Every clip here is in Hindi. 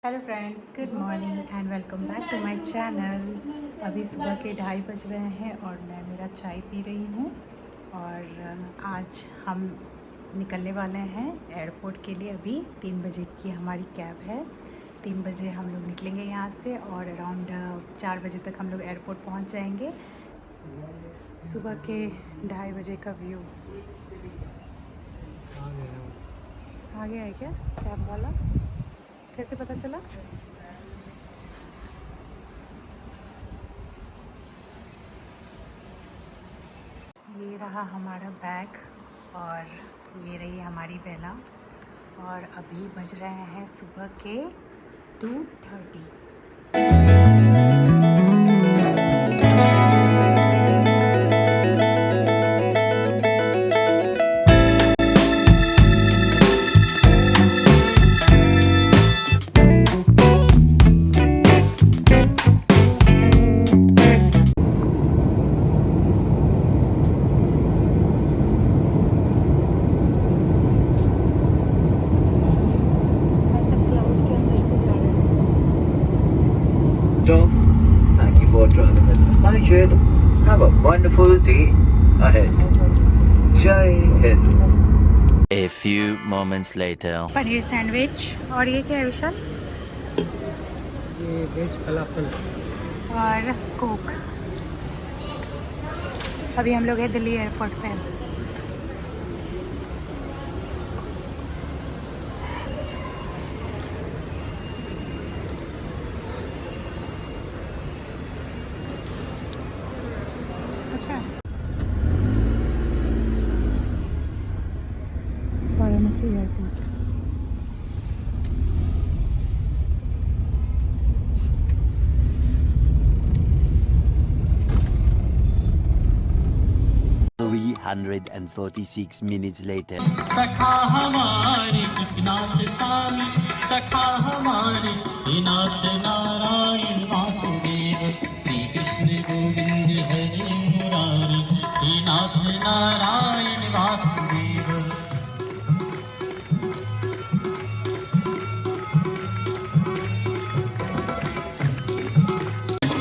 Hello friends, good morning and welcome back to my channel. अभी सुबह के 2:30 बज रहे हैं और मैं मेरा चाय पी रही हूँ। और आज हम निकलने वाले हैं एयरपोर्ट के लिए। अभी 3 बजे की हमारी कैब है। 3 बजे हम लोग निकलेंगे यहाँ से और अराउंड 4 बजे तक हम लोग एयरपोर्ट पहुँच जाएंगे। सुबह के 2:30 बजे का व्यू आ गया है क्या कैब वाला? कैसे पता चला? ये रहा हमारा बैग और ये रही हमारी बेला। और अभी बज रहे हैं सुबह के 2:30। Thank you for joining with SpiceJet. Have a wonderful day ahead. Jai Hind. A few moments later. Paneer sandwich. और ये क्या है विशाल? ये वेज फलाफल और कोक। अभी हम लोग हैं दिल्ली एयरपोर्ट पे। अच्छा, Varanasi airport. Three 346 minutes later. सखा हमारे नाथ स्वामी, सखा हमारे नाथ नारायण वासुदेव, श्री कृष्ण गोविंद हरे मुरारी, हे नाथ नारायण वासुदेव।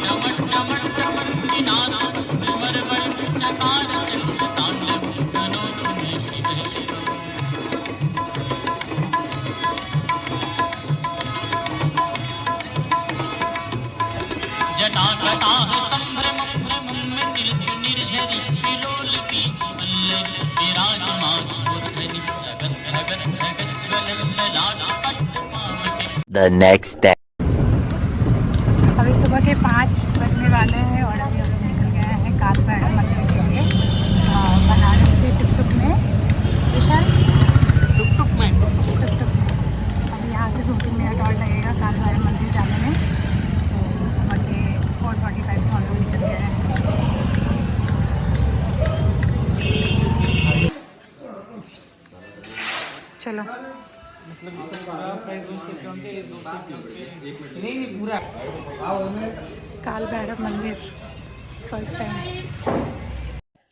चमन चमन चमन नाथ मरमर नकार तांडव करो तुम्हें शिव शिव। जटा कटाह संभ्रम भ्रमं में निर्झरि विलोल की वल्लरी, विराजमान मूर्धनि जगत जगत जगत ज्वलल लाट पट्ट पावके। The next day. अभी सुबह के 5 बजने वाले हैं और अभी हम लोग निकल गए हैं काल भैरव मंदिर के लिए बनारस के टुक में। विशाल, टुक में टुक में अभी यहाँ से 2-3 मिनट और लगेगा काल भैरव मंदिर जाने में। तो सुबह के 4:45 को हम लोग निकल गए हैं। चलो, नहीं पूरा काल भैरव मंदिर फर्स्ट टाइम।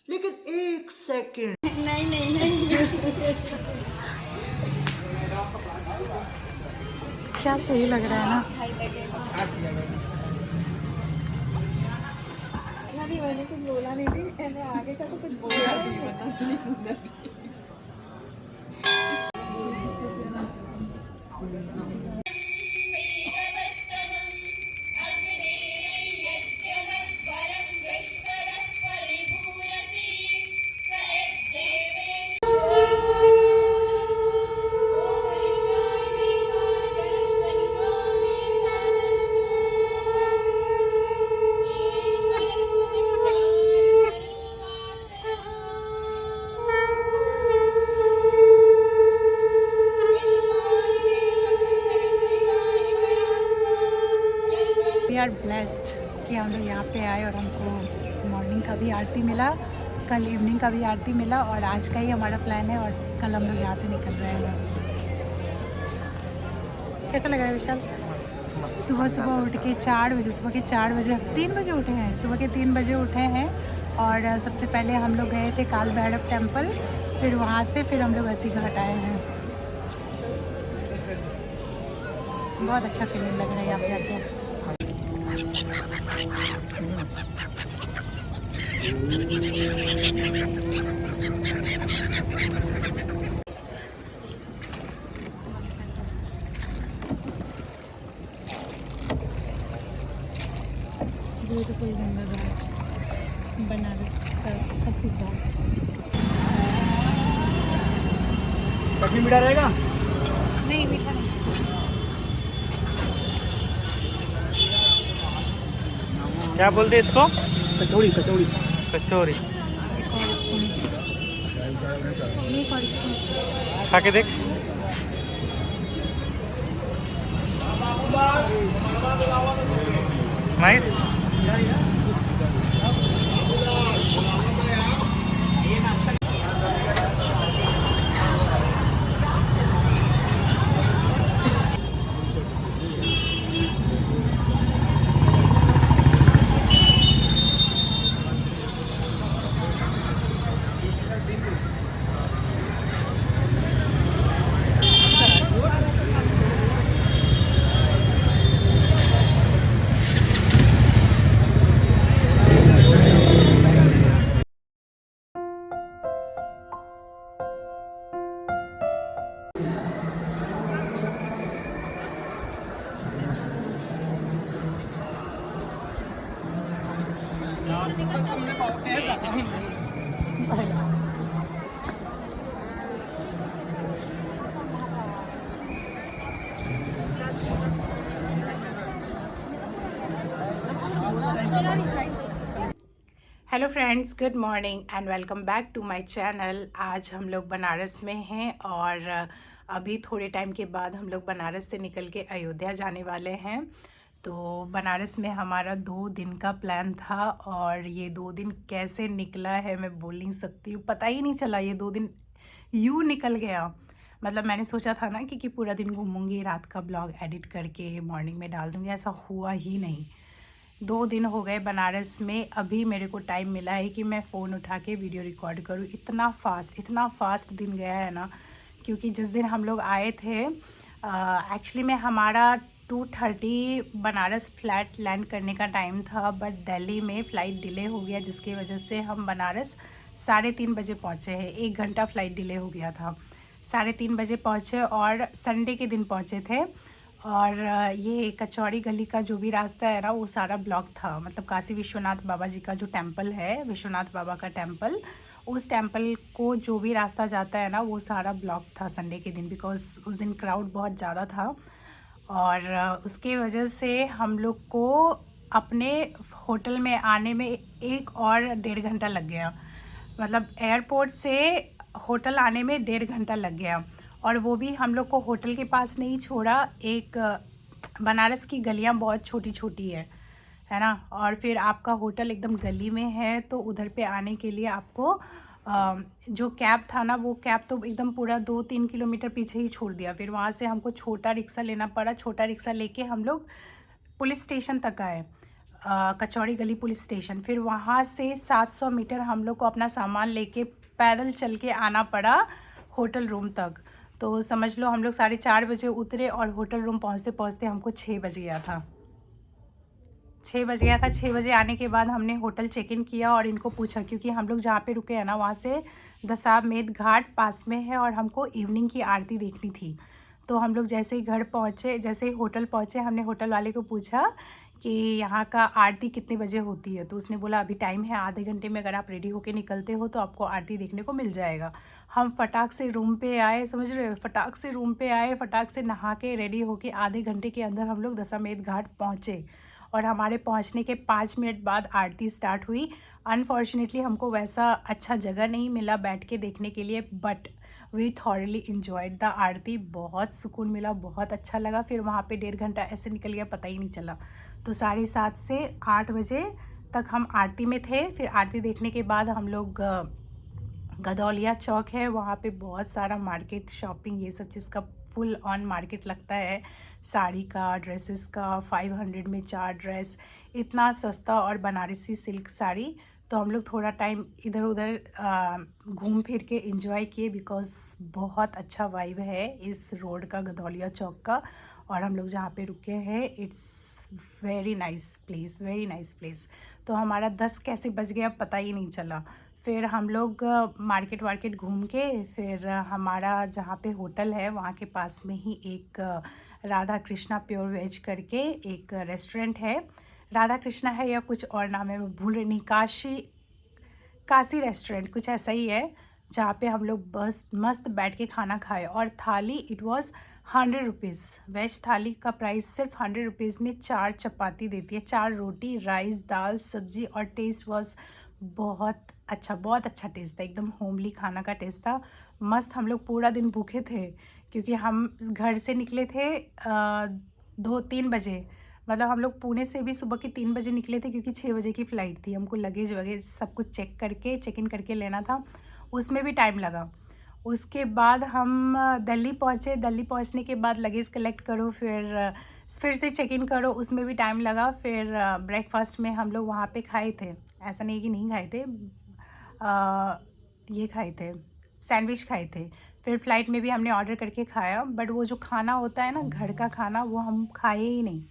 लेकिन एक सेकंड क्या सही लग रहा है ना? मैंने कुछ बोला नहीं थी, मैंने आगे का तो कुछ बोला नहीं। वी आर ब्लेस्ड कि हम लोग यहाँ पे आए और हमको मॉर्निंग का भी आरती मिला, कल इवनिंग का भी आरती मिला और आज का ही हमारा प्लान है और कल हम लोग यहाँ से निकल रहे हैं। कैसा लग रहा है विशाल? सुबह सुबह उठ के 4 बजे, सुबह के 4 बजे 3 बजे उठे हैं, सुबह के 3 बजे उठे हैं और सबसे पहले हम लोग गए थे काल भैरव टेम्पल, फिर वहाँ से फिर हम लोग अस्सी घाट आए हैं। बहुत अच्छा फीलिंग लग रहा है यहाँ पे आके। ब्यूटीफुल गंगा घाट, बनारस का प्रसिद्ध घाट। चटनी मीठा रहेगा? नहीं, मीठा नहीं। क्या बोलते इसको? कचौड़ी कचौड़ी कचौड़ी। एक और स्पून, एक और स्पून। खा के देख। Nice. Hello friends, good morning and welcome back to my channel. आज हम लोग बनारस में हैं और अभी थोड़े टाइम के बाद हम लोग बनारस से निकल के अयोध्या जाने वाले हैं। तो बनारस में हमारा 2 दिन का प्लान था और ये 2 दिन कैसे निकला है मैं बोल नहीं सकती हूँ। पता ही नहीं चला, ये 2 दिन यूँ निकल गया। मतलब मैंने सोचा था ना कि पूरा दिन घूमूंगी, रात का ब्लॉग एडिट करके मॉर्निंग में डाल दूँगी, ऐसा हुआ ही नहीं। 2 दिन हो गए बनारस में, अभी मेरे को टाइम मिला है कि मैं फ़ोन उठा के वीडियो रिकॉर्ड करूँ। इतना फास्ट दिन गया है ना, क्योंकि जिस दिन हम लोग आए थे एक्चुअली में हमारा 2:30 बनारस फ्लाइट लैंड करने का टाइम था, बट दिल्ली में फ़्लाइट डिले हो गया जिसकी वजह से हम बनारस 3:30 बजे पहुँचे हैं। 1 घंटा फ़्लाइट डिले हो गया था। 3:30 बजे पहुँचे और संडे के दिन पहुँचे थे। और ये कचौड़ी गली का जो भी रास्ता है ना वो सारा ब्लॉक था। मतलब काशी विश्वनाथ बाबा जी का जो टेंपल है, विश्वनाथ बाबा का टेंपल, उस टेंपल को जो भी रास्ता जाता है ना वो सारा ब्लॉक था संडे के दिन, बिकॉज़ उस दिन क्राउड बहुत ज़्यादा था। और उसके वजह से हम लोग को अपने होटल में आने में 1 और 1.5 घंटा लग गया। मतलब एयरपोर्ट से होटल आने में 1.5 घंटा लग गया। और वो भी हम लोग को होटल के पास नहीं छोड़ा। एक बनारस की गलियां बहुत छोटी छोटी है ना, और फिर आपका होटल एकदम गली में है, तो उधर पे आने के लिए आपको जो कैब था ना वो कैब तो एकदम पूरा 2-3 किलोमीटर पीछे ही छोड़ दिया। फिर वहाँ से हमको छोटा रिक्शा लेना पड़ा। छोटा रिक्शा लेके हम लोग पुलिस स्टेशन तक आए, कचौड़ी गली पुलिस स्टेशन। फिर वहाँ से 700 मीटर हम लोग को अपना सामान लेके पैदल चल के आना पड़ा होटल रूम तक। तो समझ लो हम लोग 4:30 बजे उतरे और होटल रूम पहुँचते पहुँचते हमको 6 बज गया था। 6 बज गया था। 6 बजे आने के बाद हमने होटल चेक इन किया और इनको पूछा, क्योंकि हम लोग जहाँ पे रुके हैं ना वहाँ से दशाश्वमेध घाट पास में है और हमको इवनिंग की आरती देखनी थी। तो हम लोग जैसे ही घर पहुँचे, जैसे ही होटल पहुँचे, हमने होटल वाले को पूछा कि यहाँ का आरती कितने बजे होती है। तो उसने बोला अभी टाइम है, आधे घंटे में अगर आप रेडी होके निकलते हो तो आपको आरती देखने को मिल जाएगा। हम फटाक से रूम पे आए, समझ रहे हो, फटाक से रूम पे आए, फटाक से नहा के रेडी होके आधे घंटे के अंदर हम लोग दशाश्वमेध घाट पहुँचे। और हमारे पहुँचने के 5 मिनट बाद आरती स्टार्ट हुई। अनफॉर्चुनेटली हमको वैसा अच्छा जगह नहीं मिला बैठ के देखने के लिए, but we thoroughly enjoyed the aarti. बहुत सुकून मिला, बहुत अच्छा लगा। फिर वहाँ पे 1.5 घंटा ऐसे निकल गया पता ही नहीं चला। तो 7:30 से 8 बजे तक हम आरती में थे। फिर आरती देखने के बाद हम लोग गदौलिया चौक है, वहाँ पे बहुत सारा मार्केट, शॉपिंग, ये सब चीज़ का फुल ऑन मार्केट लगता है। साड़ी का, ड्रेसेस का, 500 में 4 ड्रेस, इतना सस्ता, और बनारसी सिल्क साड़ी। तो हम लोग थोड़ा टाइम इधर उधर घूम फिर के एंजॉय किए, बिकॉज़ बहुत अच्छा वाइब है इस रोड का, गदौलिया चौक का। और हम लोग जहाँ पे रुके हैं it's very nice place, very nice place. तो हमारा 10 कैसे बज गया पता ही नहीं चला। फिर हम लोग मार्केट वार्केट घूम के फिर हमारा जहाँ पे होटल है वहाँ के पास में ही एक राधा कृष्णा प्योर वेज करके एक रेस्टोरेंट है। राधा कृष्णा है या कुछ और नाम है, मैं भूल रही नहीं, काशी रेस्टोरेंट कुछ ऐसा ही है, जहाँ पे हम लोग बस मस्त बैठ के खाना खाए। और थाली इट वाज 100 रुपीज़। वेज थाली का प्राइस सिर्फ 100 रुपीज़ में 4 चपाती देती है, 4 रोटी, राइस, दाल, सब्जी, और टेस्ट वाज बहुत अच्छा टेस्ट था, एकदम होमली खाना का टेस्ट था, मस्त। हम लोग पूरा दिन भूखे थे क्योंकि हम घर से निकले थे 2-3 बजे, मतलब हम लोग पुणे से भी सुबह के 3 बजे निकले थे क्योंकि 6 बजे की फ़्लाइट थी। हमको लगेज वगैरह सब कुछ चेक इन करके लेना था, उसमें भी टाइम लगा। उसके बाद हम दिल्ली पहुँचे, दिल्ली पहुँचने के बाद लगेज कलेक्ट करो, फिर से चेक इन करो, उसमें भी टाइम लगा। फिर ब्रेकफास्ट में हम लोग वहाँ पे खाए थे, ऐसा नहीं कि नहीं खाए थे, ये खाए थे, सैंडविच खाए थे। फिर फ़्लाइट में भी हमने ऑर्डर करके खाया, बट वो जो खाना होता है ना घर का खाना, वो हम खाए ही नहीं।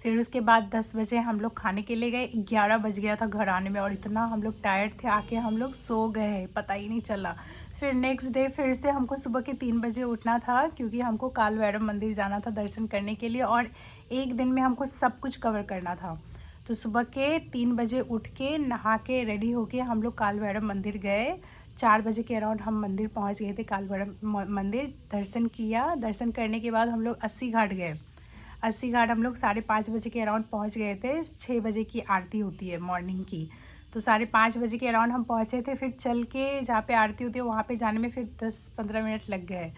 फिर उसके बाद 10 बजे हम लोग खाने के लिए गए, 11 बज गया था घर आने में, और इतना हम लोग टायर्ड थे, आके हम लोग सो गए, पता ही नहीं चला। फिर नेक्स्ट डे फिर से हमको सुबह के 3 बजे उठना था क्योंकि हमको काल भैरव मंदिर जाना था दर्शन करने के लिए, और एक दिन में हमको सब कुछ कवर करना था। तो सुबह के 3 बजे उठ के नहा के रेडी होके हम लोग काल भैरव मंदिर गए। 4 बजे के अराउंड हम मंदिर पहुंच गए थे, काल भैरव मंदिर दर्शन किया। दर्शन करने के बाद हम लोग 80 घाट गए। 80 घाट हम लोग 5:30 बजे के अराउंड पहुंच गए थे। 6 बजे की आरती होती है मॉर्निंग की, तो 5:30 बजे के अराउंड हम पहुंचे थे। फिर चल के जहाँ पे आरती होती है वहाँ पे जाने में फिर 10-15 मिनट लग गए।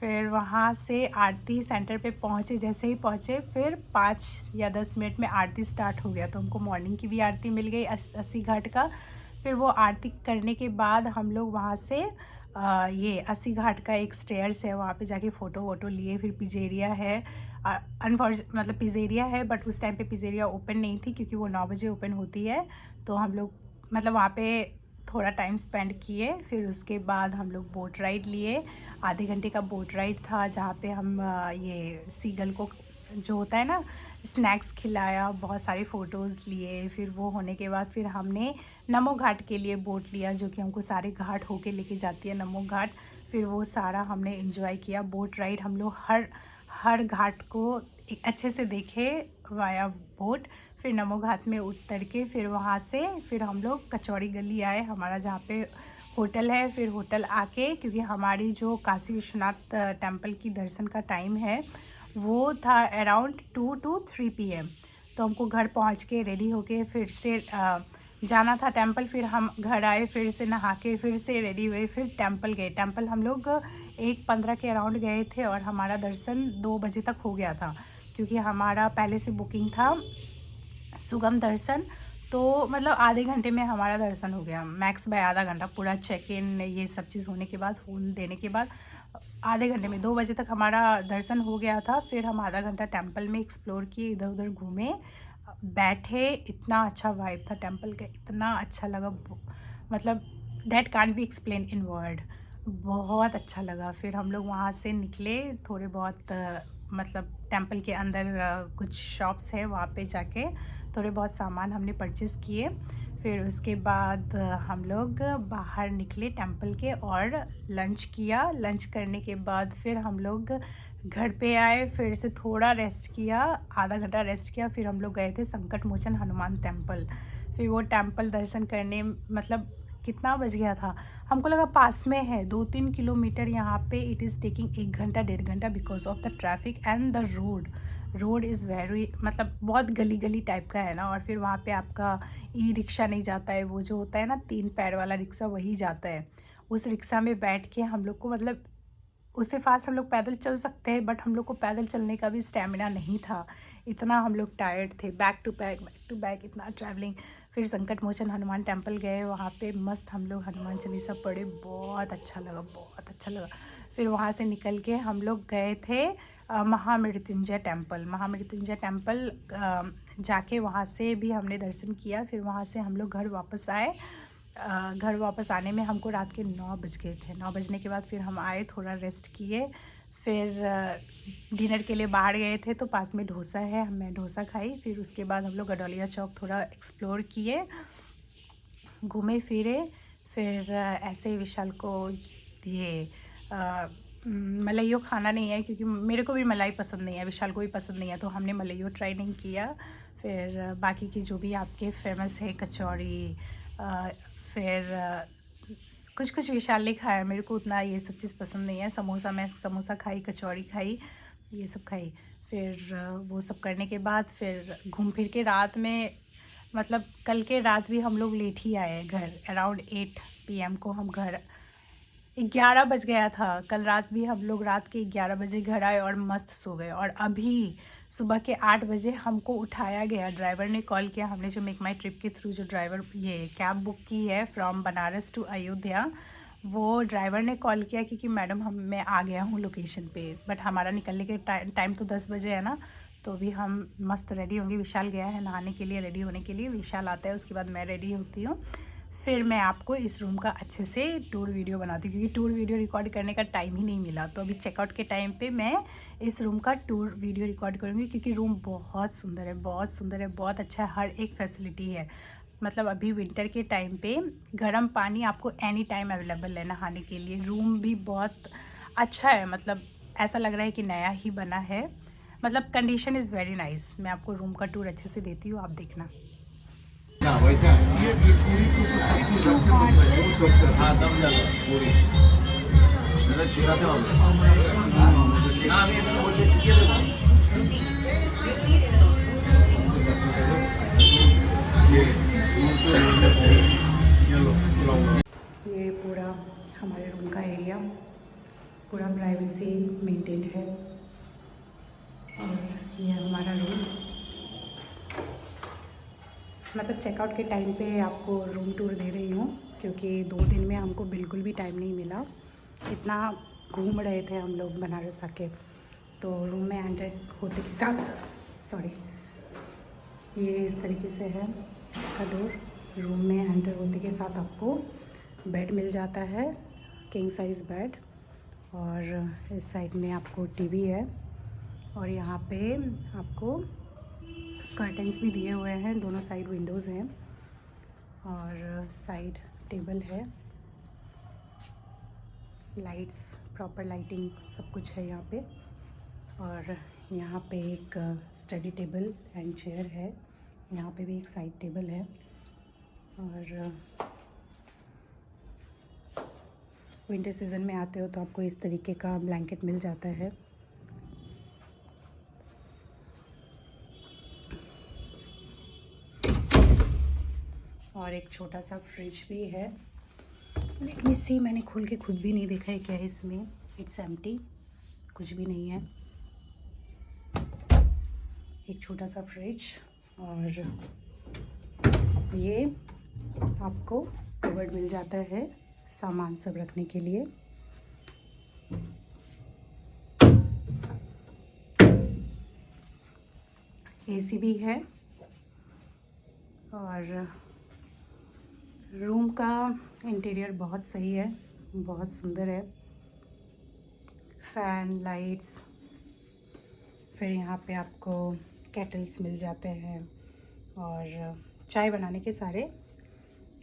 फिर वहाँ से आरती सेंटर पे पहुँचे, जैसे ही पहुँचे फिर 5 या 10 मिनट में आरती स्टार्ट हो गया, तो हमको मॉर्निंग की भी आरती मिल गई 80 घाट का। फिर वो आरती करने के बाद हम लोग वहाँ से ये 80 घाट का एक स्टेयर्स है, वहाँ पे जाके फ़ोटो वोटो लिए। फिर पिज़ेरिया है, मतलब पिज़ेरिया है, बट उस टाइम पे पिज़ेरिया ओपन नहीं थी क्योंकि वो 9 बजे ओपन होती है। तो हम लोग मतलब वहाँ पे थोड़ा टाइम स्पेंड किए। फिर उसके बाद हम लोग बोट राइड लिए, आधे घंटे का बोट राइड था, जहाँ पे हम ये सीगल को जो होता है ना स्नैक्स खिलाया, बहुत सारे फ़ोटोज़ लिए। फिर वो होने के बाद फिर हमने नमो घाट के लिए बोट लिया, जो कि हमको सारे घाट होके लेके जाती है नमो घाट। फिर वो सारा हमने एंजॉय किया बोट राइड। हम लोग हर घाट को एक अच्छे से देखे वाया बोट। फिर नमो घाट में उतर के फिर वहाँ से फिर हम लोग कचौड़ी गली आए, हमारा जहाँ पे होटल है। फिर होटल आके क्योंकि हमारी जो काशी विश्वनाथ टेम्पल की दर्शन का टाइम है वो था अराउंड 2 to 3 PM, तो हमको घर पहुँच के रेडी होके फिर से जाना था टेम्पल। फिर हम घर आए, फिर से नहा के फिर से रेडी हुए, फिर टेम्पल गए। टेम्पल हम लोग 1:15 के अराउंड गए थे और हमारा दर्शन 2 बजे तक हो गया था क्योंकि हमारा पहले से बुकिंग था सुगम दर्शन। तो मतलब आधे घंटे में हमारा दर्शन हो गया, मैक्स बाय आधा घंटा, पूरा चेक इन ये सब चीज़ होने के बाद, फ़ोन देने के बाद आधे घंटे में 2 बजे तक हमारा दर्शन हो गया था। फिर हम आधा घंटा टेम्पल में एक्सप्लोर किए, इधर उधर घूमे, बैठे। इतना अच्छा वाइब था टेम्पल का, इतना अच्छा लगा, मतलब that can't be explain in word, बहुत अच्छा लगा। फिर हम लोग वहाँ से निकले, थोड़े बहुत मतलब टेम्पल के अंदर कुछ शॉप्स है, वहाँ पे जाके थोड़े बहुत सामान हमने परचेज़ किए। फिर उसके बाद हम लोग बाहर निकले टेम्पल के और लंच किया। लंच करने के बाद फिर हम लोग घर पे आए, फिर से थोड़ा रेस्ट किया, आधा घंटा रेस्ट किया। फिर हम लोग गए थे संकट मोचन हनुमान टेम्पल। फिर वो टेम्पल दर्शन करने मतलब कितना बज गया था, हमको लगा पास में है, 2-3 किलोमीटर यहाँ पे इट इज़ टेकिंग 1 घंटा 1.5 घंटा because of the traffic and the road is very मतलब बहुत गली गली टाइप का है ना। और फिर वहाँ पे आपका ई रिक्शा नहीं जाता है, वो जो होता है ना 3 पैर वाला रिक्शा, वही जाता है। उस रिक्शा में बैठ के हम लोग को मतलब उससे फास्ट हम लोग पैदल चल सकते हैं, बट हम लोग को पैदल चलने का भी स्टेमिना नहीं था, इतना हम लोग टायर्ड थे, बैक टू बैक इतना ट्रैवलिंग। फिर संकट मोचन हनुमान टेम्पल गए, वहाँ पे मस्त हम लोग हनुमान चालीसा पढ़े, बहुत अच्छा लगा। फिर वहाँ से निकल के हम लोग गए थे महामृत्युंजय टेम्पल जाके वहाँ से भी हमने दर्शन किया। फिर वहाँ से हम लोग घर वापस आए। घर वापस आने में हमको रात के 9 बज गए थे। 9 बजने के बाद फिर हम आए, थोड़ा रेस्ट किए, फिर डिनर के लिए बाहर गए थे तो पास में डोसा है, मैं डोसा खाई। फिर उसके बाद हम लोग गडोलिया चौक थोड़ा एक्सप्लोर किए, घूमे फिरे। फिर ऐसे ही विशाल को ये मलाइयो खाना नहीं है, क्योंकि मेरे को भी मलाई पसंद नहीं है, विशाल को भी पसंद नहीं है, तो हमने मलाइयो ट्राई नहीं किया। फिर बाकी की जो भी आपके फेमस है कचौड़ी, फिर कुछ कुछ विशाल ने खाया, मेरे को उतना ये सब चीज़ पसंद नहीं है। समोसा, मैं समोसा खाई, कचौड़ी खाई, ये सब खाई। फिर वो सब करने के बाद फिर घूम फिर के रात में, मतलब कल के रात भी हम लोग लेट ही आए घर। अराउंड 8 PM को हम घर, 11 बज गया था। कल रात भी हम लोग रात के 11 बजे घर आए और मस्त सो गए। और अभी सुबह के 8 बजे हमको उठाया गया, ड्राइवर ने कॉल किया। हमने जो मेक माई ट्रिप के थ्रू जो ड्राइवर ये कैब बुक की है फ्रॉम बनारस टू अयोध्या, वो ड्राइवर ने कॉल किया क्योंकि मैडम मैं आ गया हूँ लोकेशन पे। बट हमारा निकलने के टाइम तो 10 बजे है ना, तो अभी हम मस्त रेडी होंगे। विशाल गया है नहाने के लिए, रेडी होने के लिए। विशाल आता है, उसके बाद मैं रेडी होती हूँ। फिर मैं आपको इस रूम का अच्छे से टूर वीडियो बनाती हूँ, क्योंकि टूर वीडियो रिकॉर्ड करने का टाइम ही नहीं मिला। तो अभी चेकआउट के टाइम पे मैं इस रूम का टूर वीडियो रिकॉर्ड करूँगी, क्योंकि रूम बहुत सुंदर है, बहुत सुंदर है, बहुत अच्छा है। हर एक फैसिलिटी है। मतलब अभी विंटर के टाइम पे गर्म पानी आपको एनी टाइम अवेलेबल है नहाने के लिए। रूम भी बहुत अच्छा है, मतलब ऐसा लग रहा है कि नया ही बना है। मतलब कंडीशन इज़ वेरी नाइस। मैं आपको रूम का टूर अच्छे से देती हूँ, आप देखना। ये पूरा हमारे रूम का एरिया, पूरा प्राइवेसी मेंटेन्ड है। और ये हमारा रूम, मतलब चेकआउट के टाइम पे आपको रूम टूर दे रही हूँ, क्योंकि 2 दिन में हमको बिल्कुल भी टाइम नहीं मिला। इतना घूम रहे थे हम लोग बनारस आके। तो रूम में एंटर होते के साथ, ये इस तरीके से है इसका डोर। रूम में एंटर होते के साथ आपको बेड मिल जाता है, किंग साइज़ बेड। और इस साइड में आपको टीवी है, और यहाँ पे आपको कर्टन्स भी दिए हुए हैं, दोनों साइड विंडोज़ हैं, और साइड टेबल है, लाइट्स, प्रॉपर लाइटिंग सब कुछ है यहाँ पे। और यहाँ पे एक स्टडी टेबल एंड चेयर है, यहाँ पे भी एक साइड टेबल है। और विंटर सीज़न में आते हो तो आपको इस तरीके का ब्लैंकेट मिल जाता है। और एक छोटा सा फ्रिज भी है। लेट मी सी, मैंने खोल के खुद भी नहीं देखा है क्या है इसमें। इट्स एम्प्टी, कुछ भी नहीं है। एक छोटा सा फ्रिज, और ये आपको कवर्ड मिल जाता है सामान सब रखने के लिए। एसी भी है, और रूम का इंटीरियर बहुत सही है, बहुत सुंदर है। फ़ैन, लाइट्स, फिर यहाँ पे आपको केटल्स मिल जाते हैं, और चाय बनाने के सारे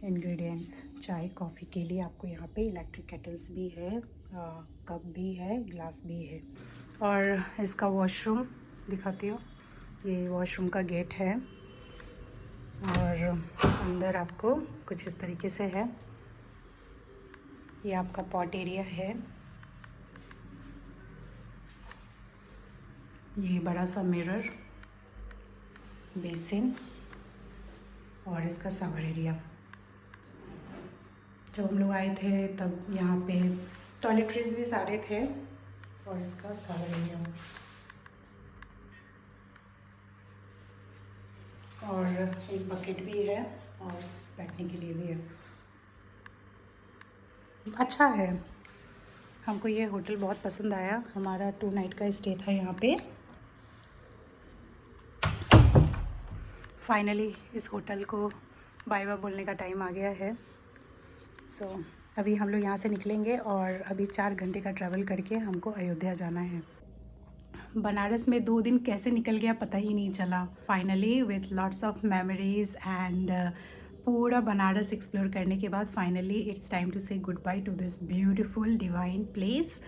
इंग्रेडिएंट्स, चाय कॉफ़ी के लिए आपको यहाँ पे इलेक्ट्रिक केटल्स भी है, कप भी है, ग्लास भी है। और इसका वॉशरूम दिखाती हूँ, ये वॉशरूम का गेट है, और अंदर आपको कुछ इस तरीके से है। ये आपका पॉट एरिया है, ये बड़ा सा मिरर, बेसिन, और इसका शावर एरिया। जब हम लोग आए थे तब यहाँ पे टॉयलेटरीज भी सारे थे, और इसका शावर एरिया, और एक बकेट भी है, और बैठने के लिए भी है। अच्छा है, हमको ये होटल बहुत पसंद आया। हमारा 2 नाइट का स्टे था यहाँ पे। फाइनली इस होटल को बाय बाय बोलने का टाइम आ गया है। सो अभी हम लोग यहाँ से निकलेंगे और अभी 4 घंटे का ट्रैवल करके हमको अयोध्या जाना है। बनारस में 2 दिन कैसे निकल गया पता ही नहीं चला। Finally with lots of memories and पूरा बनारस एक्सप्लोर करने के बाद फाइनली इट्स टाइम टू से good by two this beautiful divine place.